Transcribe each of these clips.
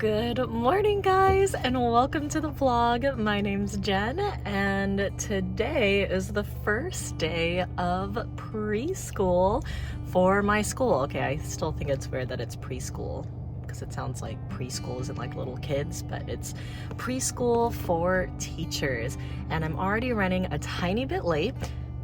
Good morning, guys, and welcome to the vlog. My name's Jen, and today is the first day of preschool for my school. Okay, I still think it's weird that it's preschool because it sounds like preschool isn't like little kids, but it's preschool for teachers. And I'm already running a tiny bit late,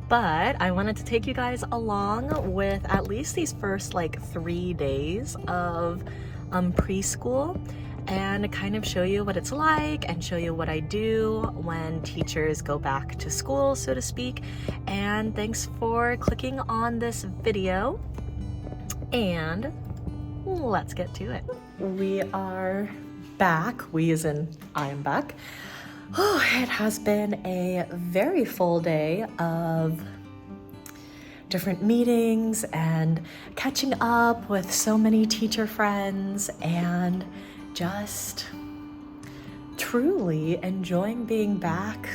but I wanted to take you guys along with at least these first like 3 days of preschool and kind of show you what it's like and show you what I do when teachers go back to school, so to speak. And thanks for clicking on this video, and let's get to it. We are back. We as in I am back. Oh, it has been a very full day of different meetings and catching up with so many teacher friends and just truly enjoying being back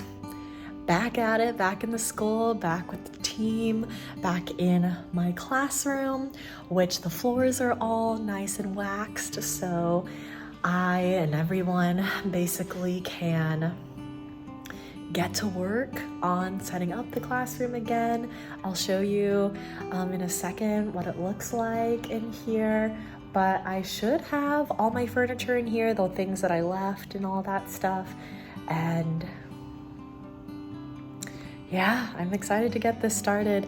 at it, back in the school, back with the team, back in my classroom, which the floors are all nice and waxed, so I and everyone basically can get to work on setting up the classroom again. I'll show you in a second what it looks like in here, but I should have all my furniture in here, the things that I left and all that stuff. And yeah, I'm excited to get this started.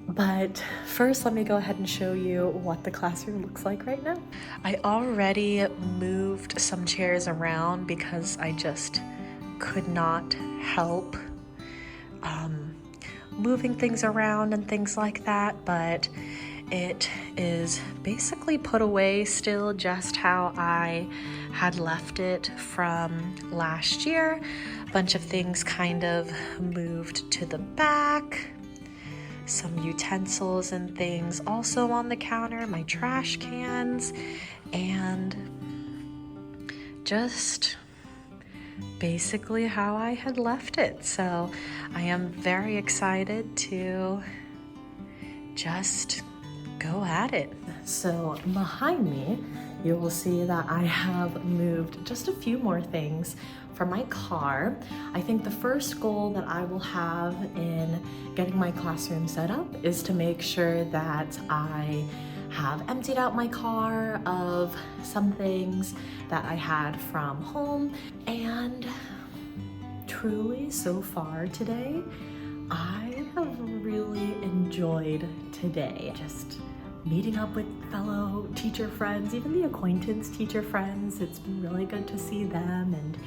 But first, let me go ahead and show you what the classroom looks like right now. I already moved some chairs around because I just could not help moving things around and things like that, but it is basically put away still just how I had left it from last year. A bunch of things kind of moved to the back, some utensils and things also on the counter, my trash cans, and just basically how I had left it. So I am very excited to just go at it. So behind me, you will see that I have moved just a few more things from my car. I think the first goal that I will have in getting my classroom set up is to make sure that I have emptied out my car of some things that I had from home. And truly, so far today, I have really enjoyed today. Just meeting up with fellow teacher friends, even the acquaintance teacher friends. It's been really good to see them and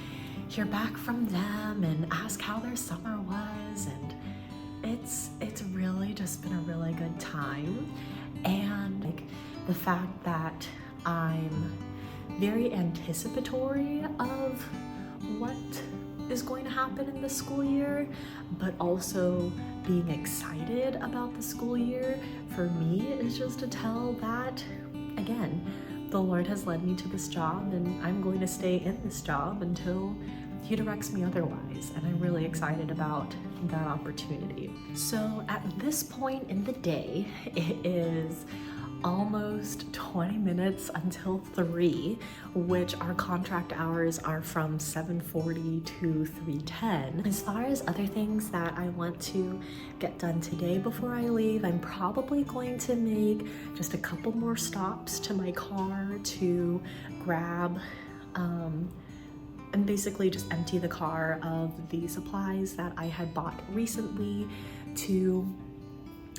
hear back from them and ask how their summer was. And it's really just been a really good time. And like the fact that I'm very anticipatory of what is going to happen in the school year, but also being excited about the school year for me is just to tell that, again, the Lord has led me to this job and I'm going to stay in this job until He directs me otherwise, and I'm really excited about that opportunity. So at this point in the day, it is almost 20 minutes until 3, which our contract hours are from 7:40 to 3:10. As far as other things that I want to get done today before I leave, I'm probably going to make just a couple more stops to my car to grab and basically just empty the car of the supplies that I had bought recently to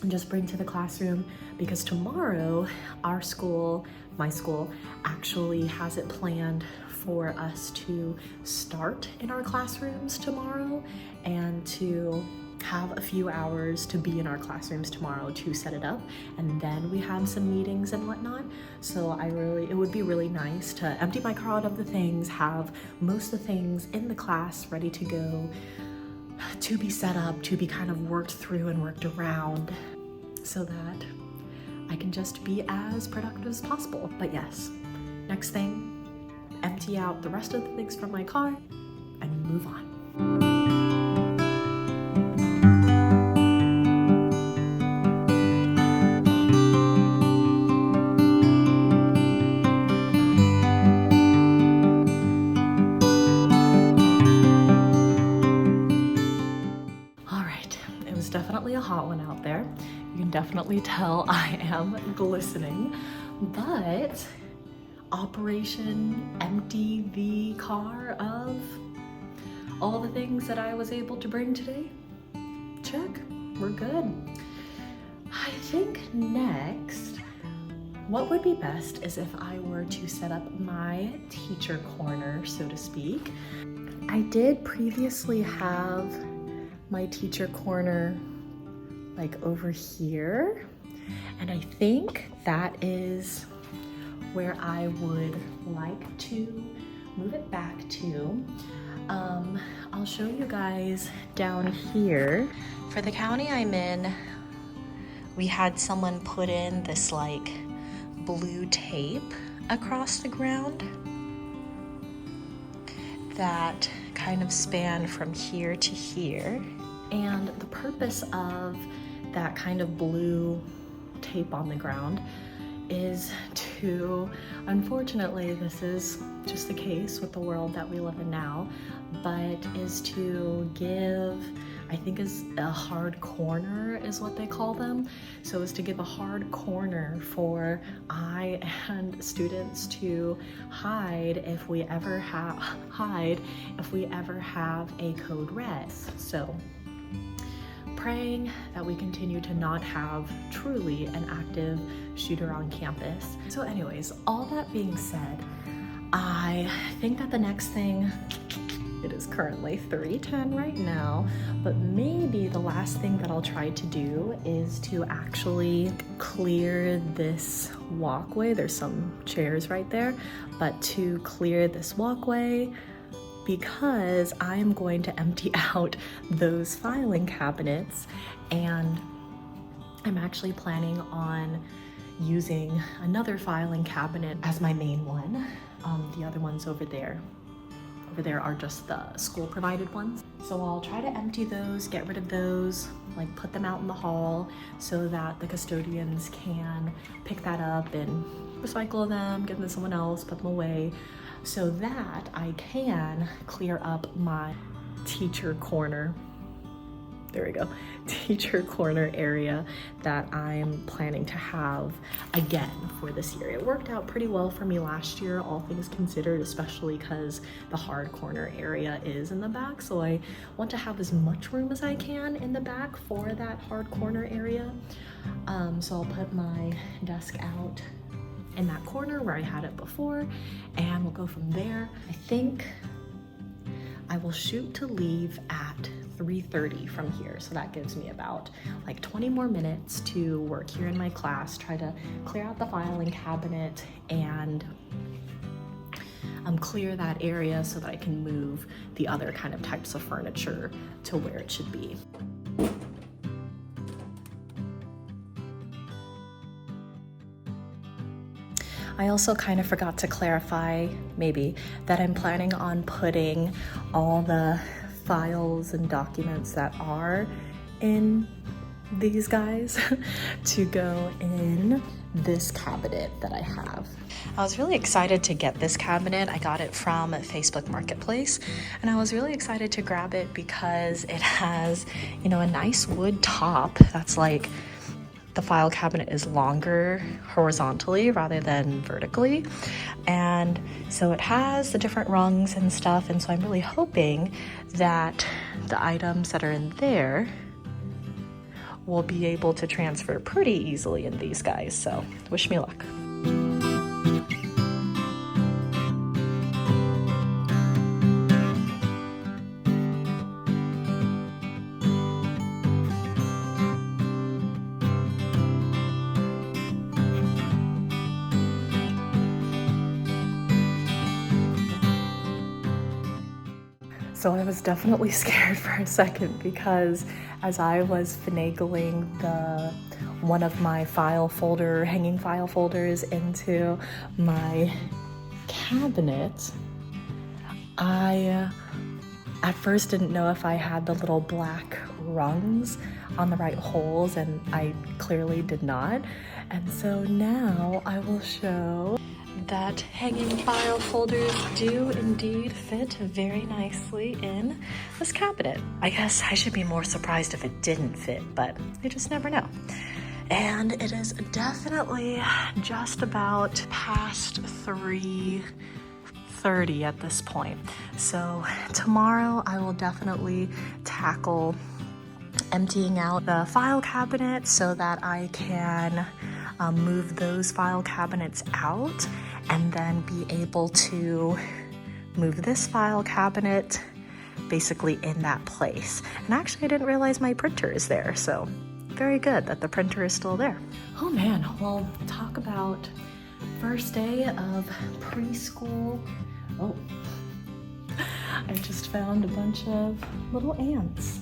just bring to the classroom, because tomorrow our school, my school, actually has it planned for us to start in our classrooms tomorrow and to have a few hours to be in our classrooms tomorrow to set it up, and then we have some meetings and whatnot. So it would be really nice to empty my car out of the things, have most of the things in the class ready to go, to be set up, to be kind of worked through and worked around, so that I can just be as productive as possible. But yes, next thing, empty out the rest of the things from my car and move on. it's definitely a hot one out there. You can definitely tell I am glistening, but Operation Empty the Car of all the things that I was able to bring today. Check, we're good. I think next, what would be best is if I were to set up my teacher corner, so to speak. I did previously have my teacher corner like over here, and I think that is where I would like to move it back to. I'll show you guys down here. For the county I'm in, we had someone put in this like blue tape across the ground that kind of spanned from here to here. And the purpose of that kind of blue tape on the ground is to, unfortunately, this is just the case with the world that we live in now, but is to give, I think is a hard corner is what they call them. So is to give a hard corner for I and students to hide if we ever have a code red. So praying that we continue to not have truly an active shooter on campus. So anyways, all that being said, I think that the next thing, it is currently 3:10 right now, but maybe the last thing that I'll try to do is to actually clear this walkway. There's some chairs right there, but to clear this walkway, because I am going to empty out those filing cabinets, and I'm actually planning on using another filing cabinet as my main one. The other ones over there are just the school provided ones. So I'll try to empty those, get rid of those, like put them out in the hall so that the custodians can pick that up and recycle them, give them to someone else, put them away, so that I can clear up my teacher corner. There we go, teacher corner area that I'm planning to have again for this year. It worked out pretty well for me last year, all things considered, especially because the hard corner area is in the back. So I want to have as much room as I can in the back for that hard corner area. So I'll put my desk out in that corner where I had it before, and we'll go from there. I think I will shoot to leave at 3:30 from here. So that gives me about like 20 more minutes to work here in my class, try to clear out the filing cabinet and clear that area so that I can move the other kind of types of furniture to where it should be. I also kind of forgot to clarify, maybe, that I'm planning on putting all the files and documents that are in these guys to go in this cabinet that I have. I was really excited to get this cabinet. I got it from Facebook Marketplace, and I was really excited to grab it because it has, you know, a nice wood top that's like, the file cabinet is longer horizontally rather than vertically. And so it has the different rungs and stuff. And so I'm really hoping that the items that are in there will be able to transfer pretty easily in these guys. So wish me luck. So I was definitely scared for a second because as I was finagling one of my hanging file folders into my cabinet, I at first didn't know if I had the little black rungs on the right holes, and I clearly did not. And so now I will show that hanging file folders do indeed fit very nicely in this cabinet. I guess I should be more surprised if it didn't fit, but you just never know. And it is definitely just about past 3:30 at this point. So tomorrow I will definitely tackle emptying out the file cabinet so that I can move those file cabinets out and then be able to move this file cabinet basically in that place. And actually I didn't realize my printer is there, so very good that the printer is still there. Oh man, well, talk about first day of preschool. Oh, I just found a bunch of little ants,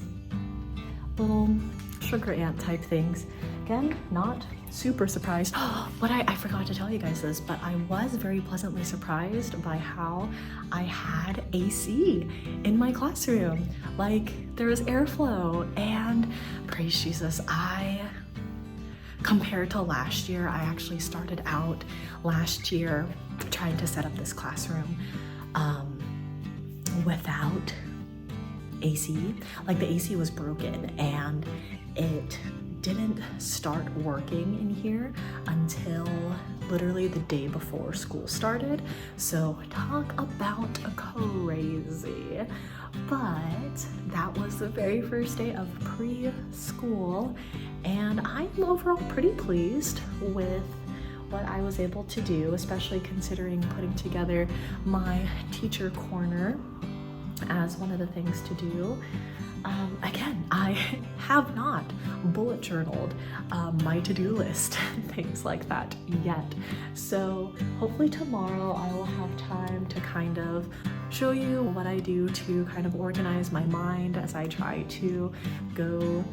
little sugar ant type things. Again, not super surprised. What I forgot to tell you guys this, but I was very pleasantly surprised by how I had AC in my classroom. Like, there was airflow, and praise Jesus, compared to last year, I actually started out last year trying to set up this classroom without AC. Like, the AC was broken and it didn't start working in here until literally the day before school started. So talk about crazy. But that was the very first day of preschool, and I'm overall pretty pleased with what I was able to do, especially considering putting together my teacher corner as one of the things to do. Again, I have not bullet journaled my to-do list, things like that yet. So hopefully tomorrow I will have time to kind of show you what I do to kind of organize my mind as I try to go,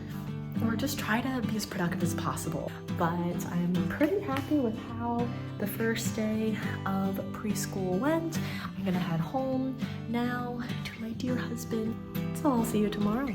or just try to be as productive as possible. But I'm pretty happy with how the first day of preschool went. I'm gonna head home now to my dear husband. So I'll see you tomorrow.